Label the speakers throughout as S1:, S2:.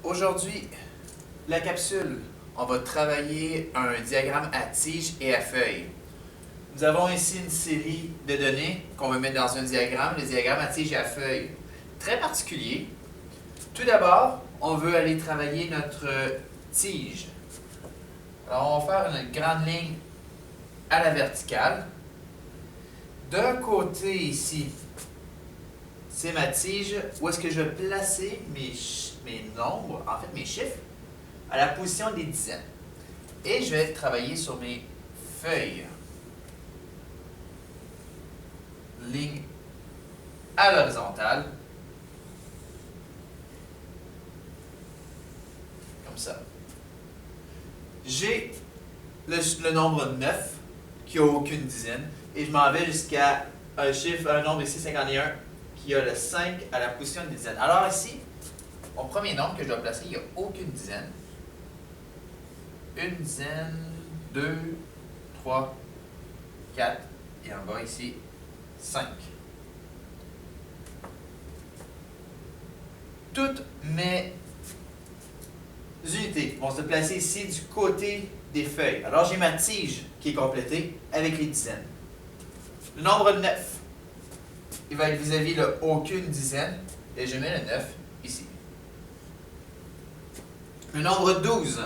S1: Aujourd'hui, la capsule, on va travailler un diagramme à tige et à feuille. Nous avons ici une série de données qu'on va mettre dans un diagramme, le diagramme à tige et à feuille. Très particulier. Tout d'abord, on veut aller travailler notre tige. Alors, on va faire une grande ligne à la verticale. D'un côté ici, c'est ma tige, où est-ce que je vais placer mes nombres, en fait mes chiffres, à la position des dizaines. Et je vais travailler sur mes feuilles. Ligne à l'horizontale. Comme ça. J'ai le nombre 9, qui n'a aucune dizaine, et je m'en vais jusqu'à un nombre ici, 51, qui a le 5 à la position de dizaine. Alors ici, mon premier nombre que je dois placer, il n'y a aucune dizaine. Une dizaine, 2, 3, 4, et en bas ici, 5. Toutes mes unités vont se placer ici du côté des feuilles. Alors j'ai ma tige qui est complétée avec les dizaines. Le nombre 9, il va être vis-à-vis le aucune dizaine, et je mets le 9 ici. Le nombre 12,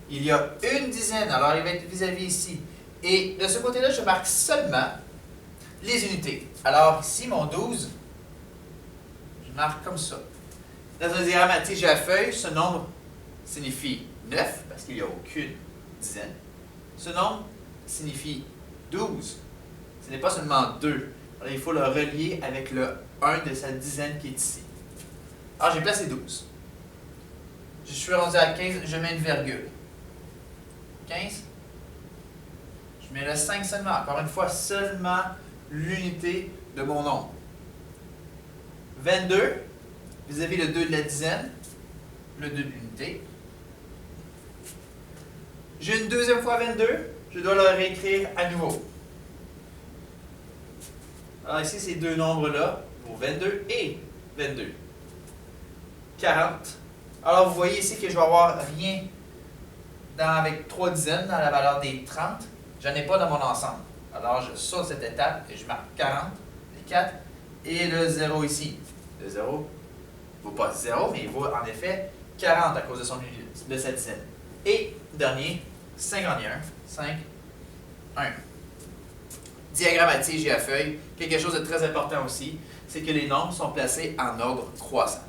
S1: il y a une dizaine, alors il va être vis-à-vis ici. Et de ce côté-là, je marque seulement les unités. Alors ici, mon 12, je marque comme ça. Dans un diagramme à tige et à feuille, ce nombre signifie 9, parce qu'il n'y a aucune dizaine. Ce nombre signifie 12. Ce n'est pas seulement 2. Alors, il faut le relier avec le 1 de sa dizaine qui est ici. Alors, j'ai placé 12. Je suis rendu à 15, je mets une virgule. 15. Je mets le 5 seulement. Encore une fois, seulement l'unité de mon nombre. 22, vis-à-vis le 2 de la dizaine, le 2 de l'unité. J'ai une deuxième fois 22, je dois le réécrire à nouveau. Alors ici, ces deux nombres-là, pour 22 et 22. 40. Alors vous voyez ici que je vais avoir rien avec 3 dizaines dans la valeur des 30. Je n'en ai pas dans mon ensemble. Alors je saute cette étape et je marque 40, les 4, et le 0 ici. Le 0 ne vaut pas 0, mais il vaut en effet 40 à cause de sa dizaine. Et dernier, 51, 5, 1. Diagramme à tige et à feuille, quelque chose de très important aussi, c'est que les nombres sont placés en ordre croissant.